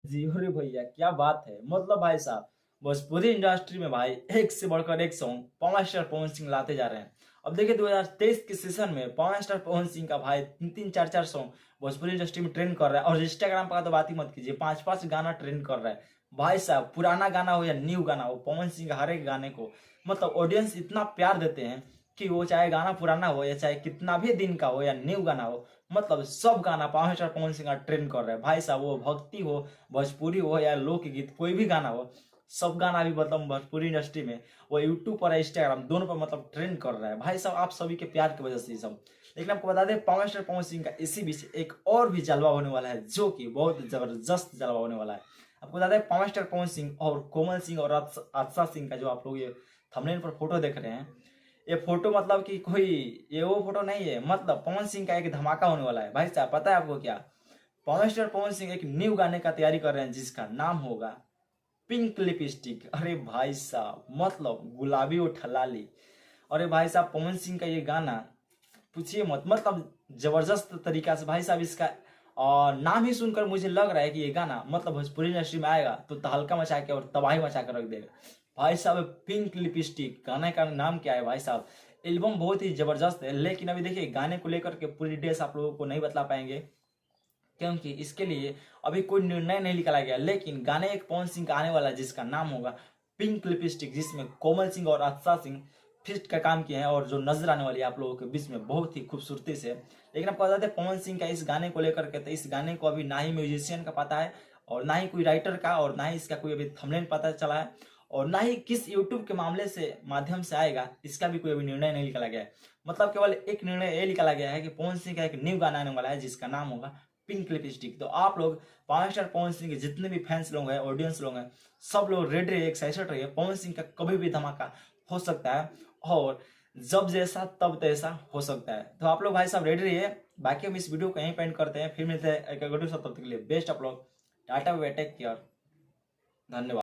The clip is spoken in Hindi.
जी, अरे भैया क्या बात है! मतलब भाई साहब, भोजपुरी इंडस्ट्री में भाई एक से बढ़कर एक सॉन्ग पवन स्टार पवन सिंह लाते जा रहे हैं। अब देखिए 2023 के सीज़न में पवन स्टार पवन सिंह का भाई 3-3 4-4 सॉन्ग भोजपुरी इंडस्ट्री में ट्रेंड कर रहा है और इंस्टाग्राम का तो बात ही मत कीजिए, 5-5 गाना ट्रेंड कर रहा है। भाई साहब पुराना गाना हो या न्यू गाना हो, पवन सिंह का हर एक गाने को मतलब ऑडियंस इतना प्यार देते हैं कि वो चाहे गाना पुराना हो या चाहे कितना भी दिन का हो या न्यू गाना हो, मतलब सब गाना पवन स्टार पवन सिंह का ट्रेंड कर रहा है। भाई साहब वो भक्ति हो, भोजपुरी हो या लोकगीत कोई भी गाना हो, सब गाना भी मतलब भोजपुरी इंडस्ट्री में वो यूट्यूब पर इंस्टाग्राम दोनों पर मतलब ट्रेंड कर रहा है। भाई साहब आप सभी के प्यार की वजह से ये सब। लेकिन आपको बता दें पवन स्टार पवन सिंह का इसी बीच एक और भी जलवा होने वाला है जो कि बहुत जबरदस्त जलवा होने वाला है। आपको बता दें पवन स्टार पवन सिंह और कोमल सिंह और अक्षरा सिंह का जो आप लोग ये थंबनेल पर फोटो देख रहे हैं, ये फोटो मतलब कि कोई ये वो फोटो नहीं है, मतलब पवन सिंह का एक धमाका होने वाला है। भाई साहब पता है आपको क्या, पवन स्टार पवन सिंह एक न्यू गाने का तैयारी कर रहे हैं जिसका नाम होगा पिंक लिपस्टिक। अरे भाई साहब मतलब गुलाबी उठला ली। अरे भाई साहब पवन सिंह का ये गाना पूछिए मत, मतलब जबरदस्त तरीका से भाई साहब इसका नाम ही सुनकर मुझे लग रहा है कि ये गाना मतलब भोजपुरी इंडस्ट्री में आएगा तो तहलका मचा के और तबाही मचा कर रख देगा। भाई साहब पिंक लिपस्टिक गाने का नाम क्या है भाई साहब। एल्बम बहुत ही जबरदस्त है, लेकिन अभी देखिए गाने को लेकर के पूरी डिटेल्स आप लोगों को नहीं बता पाएंगे क्योंकि इसके लिए अभी कोई निर्णय नहीं निकाला गया। लेकिन गाने एक पवन सिंह का आने वाला है जिसका नाम होगा पिंक लिपस्टिक, जिसमें कोमल सिंह और अक्षरा सिंह फिस्ट का काम किए हैं और जो नजर आने वाली है आप लोगों के बीच में बहुत ही खूबसूरती से। लेकिन आपको बता दें पवन सिंह का इस गाने को लेकर के, तो इस गाने को अभी ना ही म्यूजिशियन का पता है और ना ही कोई राइटर का और ना ही इसका कोई अभी थंबनेल पता चला है और ना ही किस यूट्यूब के मामले से माध्यम से आएगा, इसका भी कोई अभी निर्णय नहीं निकाला गया है। मतलब केवल एक निर्णय ये निकाला गया है कि पवन सिंह का एक न्यू गाना आने वाला है जिसका नाम होगा पिंक लिपस्टिक। तो आप लोग पवन स्टार पवन सिंह के जितने भी फैंस लोग हैं, ऑडियंस लोग हैं, सब लोग रेडी रहिए, एक्साइटेड रहिए। पवन सिंह का कभी भी धमाका हो सकता है और जब जैसा तब तैसा हो सकता है। तो आप लोग भाई साहब रेडी रहिए। बाकी हम इस वीडियो को यहीं पेंड करते हैं, फिर मिलते हैं एक वीडियो, सब तब तक के लिए बेस्ट आप लोग टाटा बाय टेक केयर, धन्यवाद।